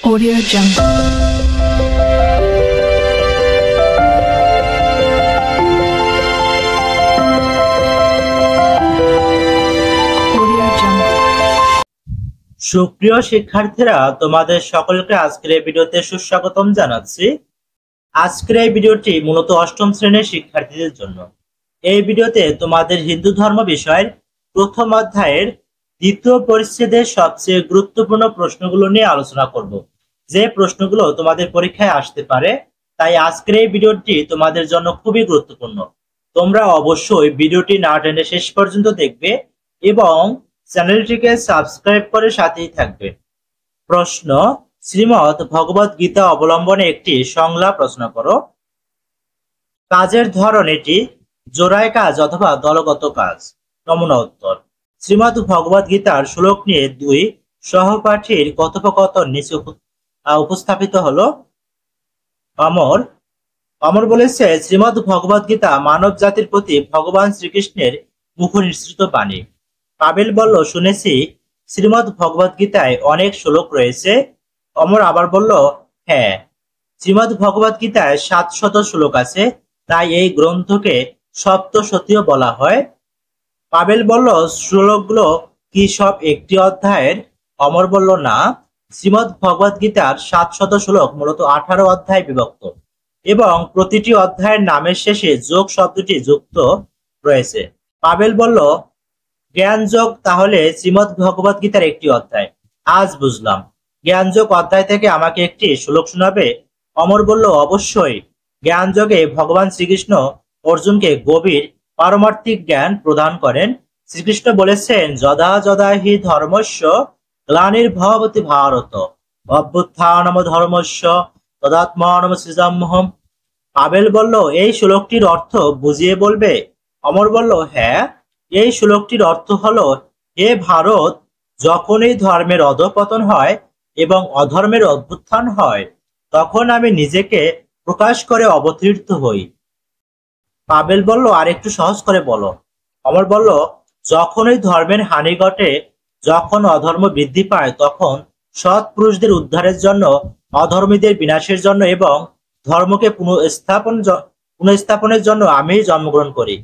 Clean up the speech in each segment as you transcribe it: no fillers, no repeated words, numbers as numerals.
Audio Jungle. সুপ্রিয় শিক্ষার্থীরা, তোমাদের সকলকে আজকের এই ভিডিওতে সুস্বাগতম জানাচ্ছি। আজকের এই ভিডিওটি মূলত অষ্টম শ্রেণীর শিক্ষার্থীদের জন্য। এই ভিডিওতে তোমাদের হিন্দু ধর্ম বিষয়ের প্রথম অধ্যায়ের দ্বিতীয় পরিচ্ছেদের সবচেয়ে গুরুত্বপূর্ণ প্রশ্নগুলো নিয়ে আলোচনা করব, যে প্রশ্নগুলো তোমাদের পরীক্ষায় আসতে পারে। তাই আজকের এই ভিডিওটি তোমাদের জন্য খুবই গুরুত্বপূর্ণ। তোমরা অবশ্যই ভিডিওটি না টেনে শেষ পর্যন্ত দেখবে এবং চ্যানেলটিকে সাবস্ক্রাইব করে সাথেই থাকবে। প্রশ্ন: শ্রীমদ্ ভগবদ গীতা অবলম্বনে একটি সংলাপ রচনা করো। কাজের ধরন এটি জোড়ায় কাজ অথবা দলগত কাজ। নমুনা উত্তর: শ্রীমদ্ ভগবদ গীতার শ্লোক নিয়ে দুই সহপাঠীর কথোপকথন নিচে উপস্থাপিত হলো। অমর বলেছে, শ্রীমদ্ ভগবদ গীতা মানব জাতির প্রতি ভগবান শ্রীকৃষ্ণের মুখ নিঃসৃত বাণী। পাবেল বলল, শুনেছি শ্রীমদ্ ভগবদ গীতায় অনেক শ্লোক রয়েছে। অমর আবার বলল, হ্যাঁ, শ্রীমদ্ ভগবদ গীতায় 700 শ্লোক আছে, তাই এই গ্রন্থকে সপ্তশতীও বলা হয়। পাবেল বলল, শ্লোকগুলো কি সব একটি অধ্যায়ের? অমর বলল, না, শ্রীমদ্ ভগবদ গীতার 700 শ্লোক মূলত 18 অধ্যায় বিভক্ত এবং প্রতিটি অধ্যায়ের নামের শেষে যোগ শব্দটি যুক্ত রয়েছে। পাবেল বলল, জ্ঞানযোগ তাহলে শ্রীমদ্ ভগবদ গীতার একটি অধ্যায়। আজ বুঝলাম। জ্ঞানযোগ অধ্যায় থেকে আমাকে একটি শ্লোক শোনাবে? অমর বলল, অবশ্যই। জ্ঞানযোগে ভগবান শ্রীকৃষ্ণ অর্জুনকে গভীর পারমার্থিক জ্ঞান প্রদান করেন। শ্রীকৃষ্ণ বলেছেন, যদা যদা হি ধর্মস্য গ্লানির্ভবতি ভারত অভ্যুত্থানম ধর্মস্য তদাত্মানম সৃজাম্যহম। পাবেল বলল, এই শ্লোকটির অর্থ বুঝিয়ে বলবে? অমর বলল, হ্যাঁ, এই শ্লোকটির অর্থ হলো, হে ভারত, যখনই ধর্মের অধঃপতন হয় এবং অধর্মের অভ্যুত্থান হয়, তখন আমি নিজেকে প্রকাশ করে অবতীর্ণ হই। পাবেল বলল, আর একটু সহজ করে বলো। অমর বলল, যখনই ধর্মের হানি ঘটে, যখন অধর্ম বৃদ্ধি পায়, তখন সৎ পুরুষদের উদ্ধারের জন্য, অধর্মীদের বিনাশের জন্য এবং ধর্মকে পুনঃস্থাপনের জন্য আমি জন্মগ্রহণ করি।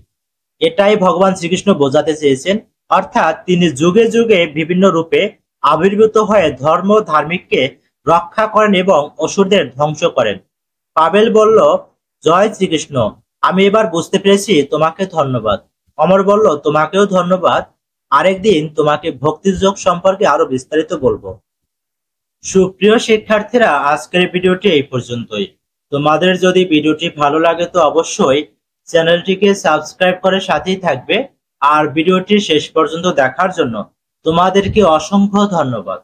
এটাই ভগবান শ্রীকৃষ্ণ বোঝাতে চেয়েছেন। অর্থাৎ তিনি যুগে যুগে বিভিন্ন রূপে আবির্ভূত হয়ে ধর্ম ধার্মিককে রক্ষা করেন এবং অসুরদের ধ্বংস করেন। পাবেল বলল, জয় শ্রীকৃষ্ণ, আমি এবার বুঝতে পেরেছি, তোমাকে ধন্যবাদ। অমর বলল, তোমাকেও ধন্যবাদ। আরেকদিন তোমাকে ভক্তিযোগ সম্পর্কে আরো বিস্তারিত বলবো। সুপ্রিয় শিক্ষার্থীরা, আজকের ভিডিওটি এই পর্যন্তই। তোমাদের যদি ভিডিওটি ভালো লাগে তো অবশ্যই চ্যানেলটিকে সাবস্ক্রাইব করে সাথেই থাকবে। আর ভিডিওটি শেষ পর্যন্ত দেখার জন্য তোমাদেরকে অসংখ্য ধন্যবাদ।